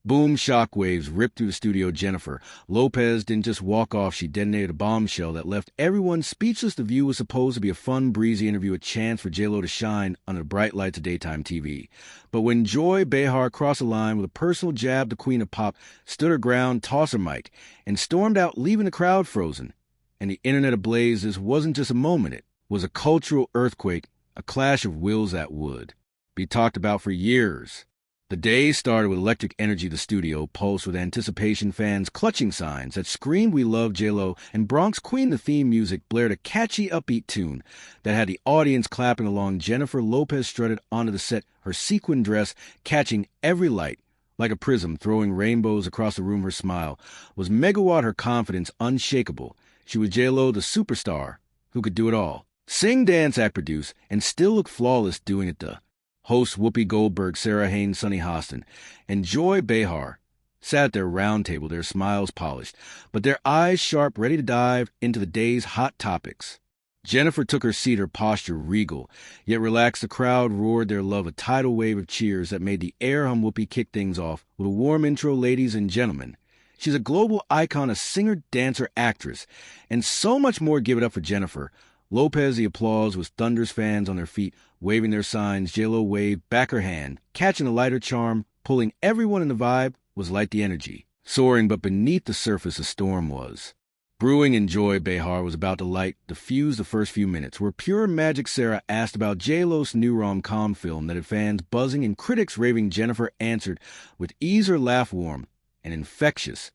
Boom shockwaves ripped through the studio. Jennifer Lopez didn't just walk off, she detonated a bombshell that left everyone speechless. The View was supposed to be a fun, breezy interview, a chance for J.Lo to shine under the bright lights of daytime TV. But when Joy Behar crossed the line with a personal jab, the queen of pop stood her ground, tossed her mic, and stormed out, leaving the crowd frozen. And the internet ablaze. This wasn't just a moment, it was a cultural earthquake, a clash of wills that would be talked about for years. The day started with electric energy. The studio pulsed with anticipation, fans clutching signs that screamed, "We love J.Lo," and Bronx Queen, the theme music, blared a catchy, upbeat tune that had the audience clapping along. Jennifer Lopez strutted onto the set, her sequin dress catching every light like a prism, throwing rainbows across the room. Her smile was megawatt, her confidence unshakable. She was J.Lo, the superstar who could do it all. Sing, dance, act, produce, and still look flawless doing it. The hosts Whoopi Goldberg, Sarah Haynes, Sunny Hostin, and Joy Behar sat at their round table, their smiles polished, but their eyes sharp, ready to dive into the day's hot topics. Jennifer took her seat, her posture regal, yet relaxed. The crowd roared their love, a tidal wave of cheers that made the air hum. Whoopi kicked things off with a warm intro. "Ladies and gentlemen, she's a global icon, a singer, dancer, actress, and so much more. Give it up for Jennifer Lopez." The applause was thunderous, fans on their feet, waving their signs. J.Lo waved back her hand, catching a lighter charm, pulling everyone in. The vibe was light, the energy soaring, but beneath the surface a storm was brewing, and Joy Behar was about to light the fuse. The first few minutes were pure magic. Sarah asked about J.Lo's new rom-com film that had fans buzzing and critics raving. Jennifer answered with ease, her laugh warm and infectious.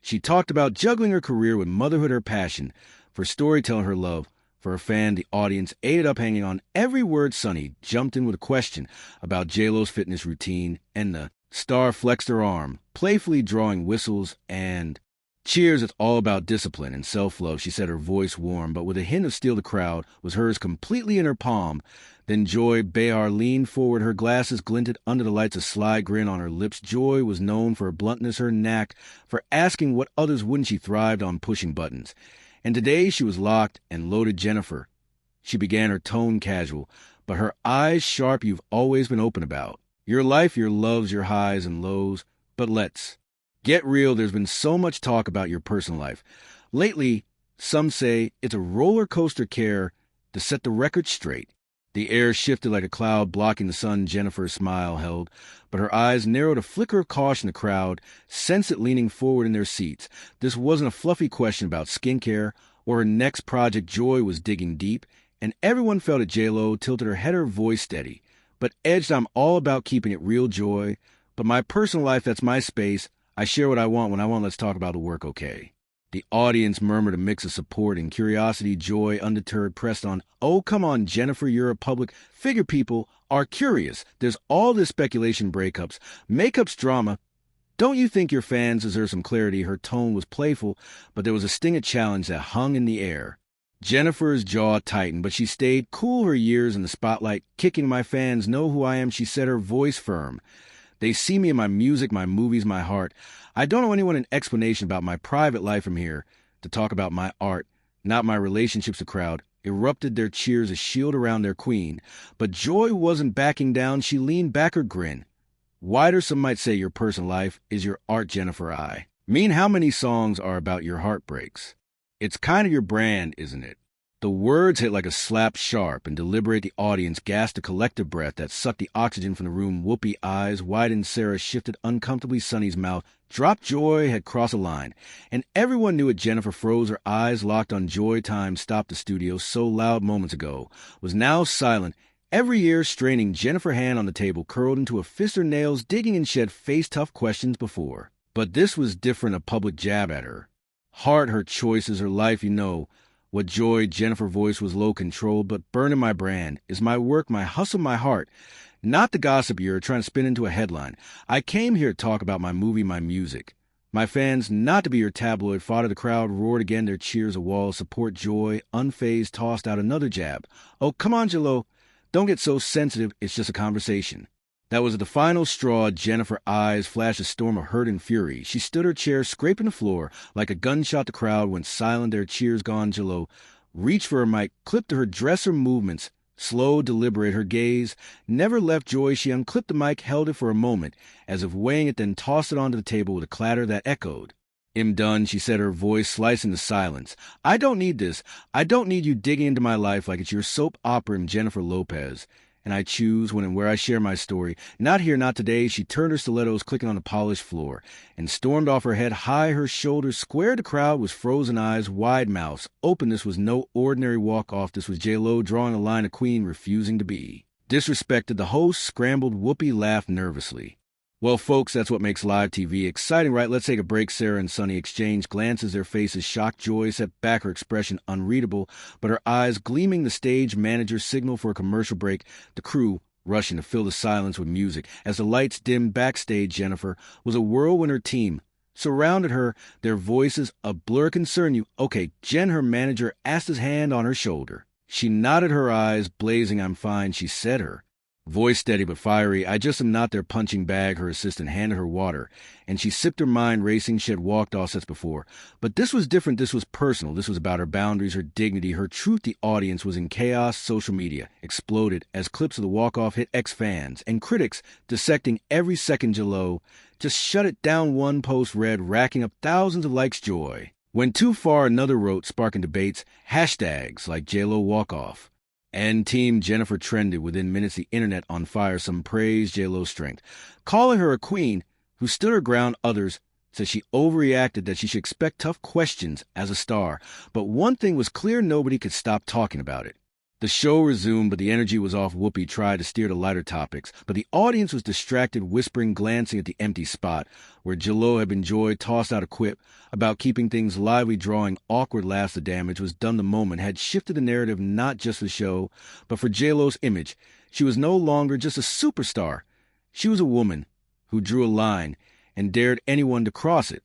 She talked about juggling her career with motherhood, her passion for storytelling, her love for her fan. The audience ate up, hanging on every word. Sunny jumped in with a question about J.Lo's fitness routine, and the star flexed her arm, playfully drawing whistles and cheers. "It's all about discipline and self-love," she said, her voice warm, but with a hint of steel. The crowd was hers completely in her palm. Then Joy Behar leaned forward, her glasses glinted under the lights, a sly grin on her lips. Joy was known for her bluntness, her knack for asking what others wouldn't. She thrived on pushing buttons. And today she was locked and loaded. "Jennifer," she began, her tone casual, but her eyes sharp, "you've always been open about your life, your loves, your highs and lows. But let's get real. There's been so much talk about your personal life lately. Some say it's a roller coaster. Care to set the record straight?" The air shifted like a cloud blocking the sun. Jennifer's smile held, but her eyes narrowed, a flicker of caution. The crowd sensed it, leaning forward in their seats. This wasn't a fluffy question about skincare or her next project. Joy was digging deep, and everyone felt it. J.Lo tilted her head, her voice steady, but edged. "I'm all about keeping it real, Joy. But my personal life, that's my space. I share what I want when I want. Let's talk about the work, okay?" The audience murmured, a mix of support and curiosity. Joy, undeterred, pressed on. "Oh, come on, Jennifer, you're a public figure. People are curious. There's all this speculation, breakups, makeups, drama. Don't you think your fans deserve some clarity?" Her tone was playful, but there was a sting of challenge that hung in the air. Jennifer's jaw tightened, but she stayed cool, her years in the spotlight kicking. "My fans know who I am," she said, her voice firm. "They see me in my music, my movies, my heart. I don't owe anyone an explanation about my private life. I'm here to talk about my art, not my relationships." The crowd erupted, their cheers a shield around their queen. But Joy wasn't backing down. She leaned back, her grin wider. "Some might say your personal life is your art, Jennifer. I mean, how many songs are about your heartbreaks? It's kind of your brand, isn't it?" The words hit like a slap, sharp and deliberate. The audience gasped, a collective breath that sucked the oxygen from the room. Whoopi eyes widened, Sarah shifted uncomfortably, Sunny's mouth dropped. Joy had crossed a line, and everyone knew it. Jennifer froze, her eyes locked on Joy. Time stopped. The studio, so loud moments ago, was now silent. Every ear straining. Jennifer, hand on the table, curled into a fist, her nails digging, and she had faced tough questions before. But this was different, a public jab at her heart, her choices, her life. "You know what, Joy?" Jennifer's voice was low, controlled, but burning. "My brand is my work, my hustle, my heart. Not the gossip you're trying to spin into a headline. I came here to talk about my movie, my music. My fans, not to be your tabloid fodder." The crowd roared again, their cheers a wall of support. Joy, unfazed, tossed out another jab. "Oh, come on, J.Lo. Don't get so sensitive. It's just a conversation." That was the final straw. Jennifer's eyes flashed a storm of hurt and fury. She stood her chair, scraping the floor like a gunshot. The crowd went silent, their cheers gone. J.Lo reached for her mic, clipped to her dress, her movements Slow, deliberate, her gaze never left Joy. She unclipped the mic, held it for a moment, as if weighing it, then tossed it onto the table with a clatter that echoed. "I'm done," she said, her voice slicing the silence. "I don't need this. I don't need you digging into my life like it's your soap opera. I'm Jennifer Lopez. And I choose when and where I share my story. Not here, not today." She turned her stilettos, clicking on the polished floor, and stormed off, her head high, her shoulders squared. The crowd with frozen eyes, wide mouths, open. This was no ordinary walk-off. This was J.Lo drawing a line a queen refusing to be. Disrespected, the host scrambled. Whoopi laughed nervously. "Well, folks, that's what makes live TV exciting, right? Let's take a break." Sarah and Sonny exchanged glances, their faces shocked. Joy set back, her expression unreadable, but her eyes gleaming. The stage manager signaled for a commercial break, the crew rushing to fill the silence with music. As the lights dimmed backstage, Jennifer was a whirlwind. Her team surrounded her, their voices a blur. "Concern you? Okay, Jen," her manager asked, his hand on her shoulder. She nodded, her eyes blazing. "I'm fine," she said, her voice steady but fiery. "I just am not their punching bag." Her assistant handed her water, and she sipped, her mind racing. She had walked all sets before. But this was different. This was personal. This was about her boundaries, her dignity, her truth. The audience was in chaos. Social media exploded as clips of the walk-off hit ex-fans and critics dissecting every second. J.Lo just shut it down, one post read, racking up thousands of likes. "Joy went too far," another wrote, sparking debates. Hashtags like J.Lo walk-off and Team Jennifer trended. Within minutes, the internet on fire. Some praised J.Lo's strength, calling her a queen who stood her ground. Others said she overreacted, that she should expect tough questions as a star. But one thing was clear, nobody could stop talking about it. The show resumed, but the energy was off. Whoopi tried to steer to lighter topics, but the audience was distracted, whispering, glancing at the empty spot where J.Lo had been. Joy tossed out a quip about keeping things lively, drawing awkward laughs. The damage was done. The moment had shifted the narrative, not just for the show, but for J.Lo's image. She was no longer just a superstar. She was a woman who drew a line and dared anyone to cross it.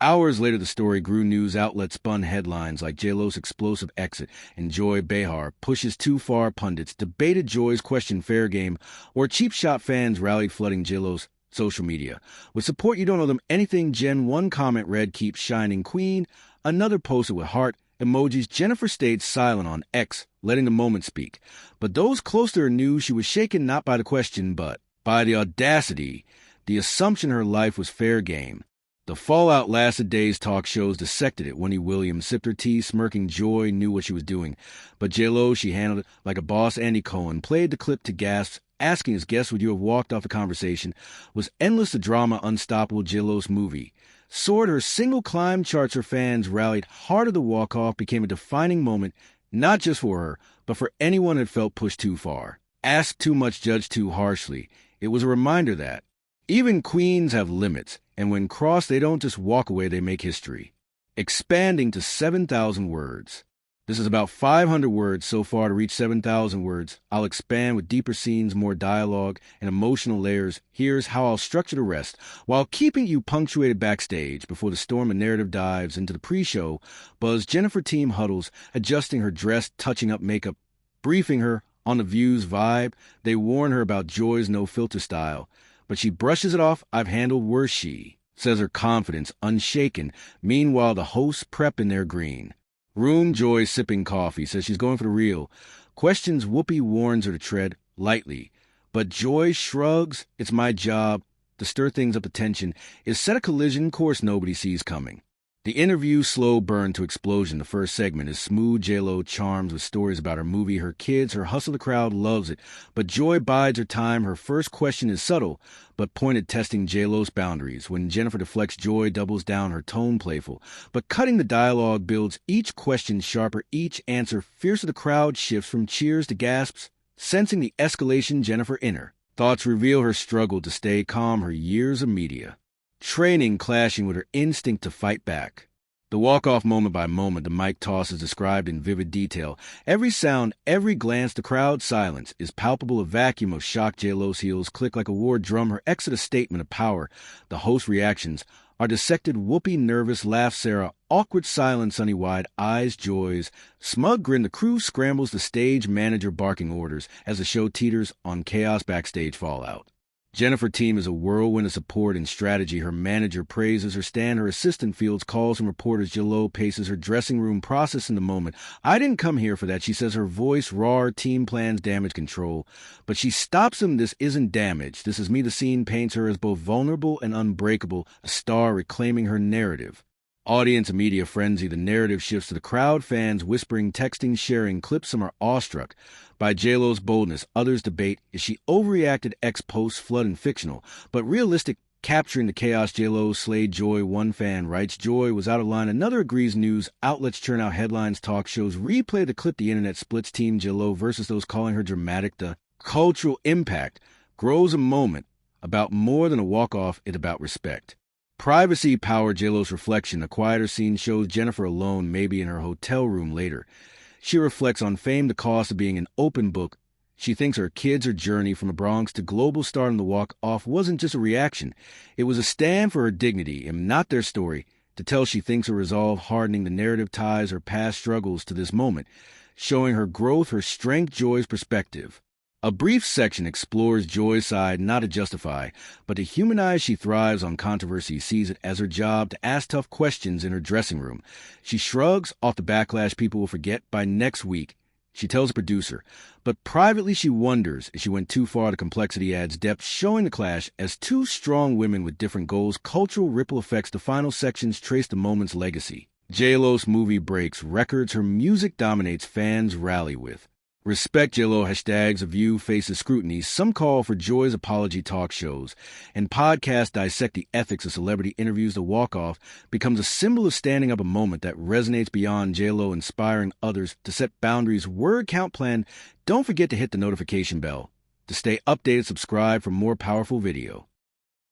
Hours later, the story grew. News outlets spun headlines like J.Lo's explosive exit and Joy Behar pushes too far. Pundits debated Joy's question, fair game or cheap shot. Fans rallied, flooding J.Lo's social media with support. "You don't owe them anything, Jen." One comment read, "Keep shining, queen." Another posted with heart emojis. Jennifer stayed silent on X, letting the moment speak. But those close to her knew she was shaken not by the question, but by the audacity, the assumption her life was fair game. The fallout lasted days. Talk shows dissected it. Winnie Williams sipped her tea, smirking. Joy knew what she was doing, but J.Lo, she handled it like a boss. Andy Cohen played the clip to gasps, asking his guests, "Would you have walked off the conversation?" Was endless. The drama unstoppable. J.Lo's movie soared, her single climbed charts. Her fans rallied. Heart of the walk-off became a defining moment, not just for her, but for anyone that felt pushed too far, asked too much, judged too harshly. It was a reminder that even queens have limits, and when crossed, they don't just walk away, they make history. Expanding to 7,000 words. This is about 500 words so far. To reach 7,000 words, I'll expand with deeper scenes, more dialogue, and emotional layers. Here's how I'll structure the rest, while keeping you punctuated backstage. Before the storm of narrative dives into the pre-show buzz, Jennifer team huddles, adjusting her dress, touching up makeup, briefing her on the View's vibe. They warn her about Joy's no-filter style, but she brushes it off. "I've handled worse," she says, her confidence unshaken. Meanwhile, the hosts prep in their green room. Joy sipping coffee, says she's going for the real. Questions Whoopi, warns her to tread lightly, but Joy shrugs. "It's my job to stir things up." The tension is set a collision course nobody sees coming. The interview slow burn to explosion. The first segment is smooth. J.Lo charms with stories about her movie, her kids, her hustle. The crowd loves it, but Joy bides her time. Her first question is subtle but pointed, testing J.Lo's boundaries. When Jennifer deflects, Joy doubles down, her tone playful, but cutting. The dialogue builds, each question sharper, each answer fiercer. The crowd shifts from cheers to gasps, sensing the escalation. Jennifer inner thoughts reveal her struggle to stay calm, her years of media training clashing with her instinct to fight back. The walk-off, moment by moment, the mic toss is described in vivid detail. Every sound, every glance, the crowd's silence is palpable. A vacuum of shock. J.Lo's heels click like a war drum, her exit a statement of power. The host reactions are dissected. Whoopi nervous, laughs. Sarah awkward silence. Sunny wide eyes. Joy's smug grin. The crew scrambles, the stage manager barking orders as the show teeters on chaos. Backstage fallout Jennifer's team is a whirlwind of support and strategy. Her manager praises her stand. Her assistant fields calls from reporters. J.Lo paces her dressing room, processing the moment. I didn't come here for that, she says, her voice raw. Team plans damage control. But she stops him. This isn't damage. This is me. The scene paints her as both vulnerable and unbreakable, a star reclaiming her narrative. Audience and media frenzy. The narrative shifts to the crowd, fans whispering, texting, sharing. Clips. Some are awestruck by J.Lo's boldness. Others debate, is she overreacted ex post flood and fictional? But realistic, capturing the chaos. J.Lo slayed Joy. One fan writes, Joy was out of line. Another agrees. News outlets churn out headlines. Talk shows replay the clip. The internet splits. Team J.Lo versus those calling her dramatic. The cultural impact grows a moment about more than a walk-off. It's about respect. Privacy powered. J.Lo's reflection. A quieter scene shows Jennifer alone, maybe in her hotel room later. She reflects on fame, the cost of being an open book. She thinks her kids' journey from the Bronx to global star in the walk-off wasn't just a reaction. It was a stand for her dignity and not their story. To tell she thinks her resolve hardening. The narrative ties her past struggles to this moment, showing her growth, her strength, Joy's perspective. A brief section explores Joy's side, not to justify, but to humanize. She thrives on controversy, sees it as her job to ask tough questions in her dressing room. She shrugs off the backlash people will forget by next week. She tells the producer, but privately she wonders if she went too far. The complexity adds depth, showing the clash as two strong women with different goals. Cultural ripple effects. The final sections trace the moment's legacy. J.Lo's movie breaks records. Her music dominates. Fans rally with respect. J.Lo hashtags a view faces scrutiny. Some call for Joy's apology. Talk shows and podcasts dissect the ethics of celebrity interviews. The walk-off becomes a symbol of standing up, a moment that resonates beyond J.Lo, inspiring others to set boundaries. Word count plan. Don't forget to hit the notification bell to stay updated. Subscribe for more powerful video.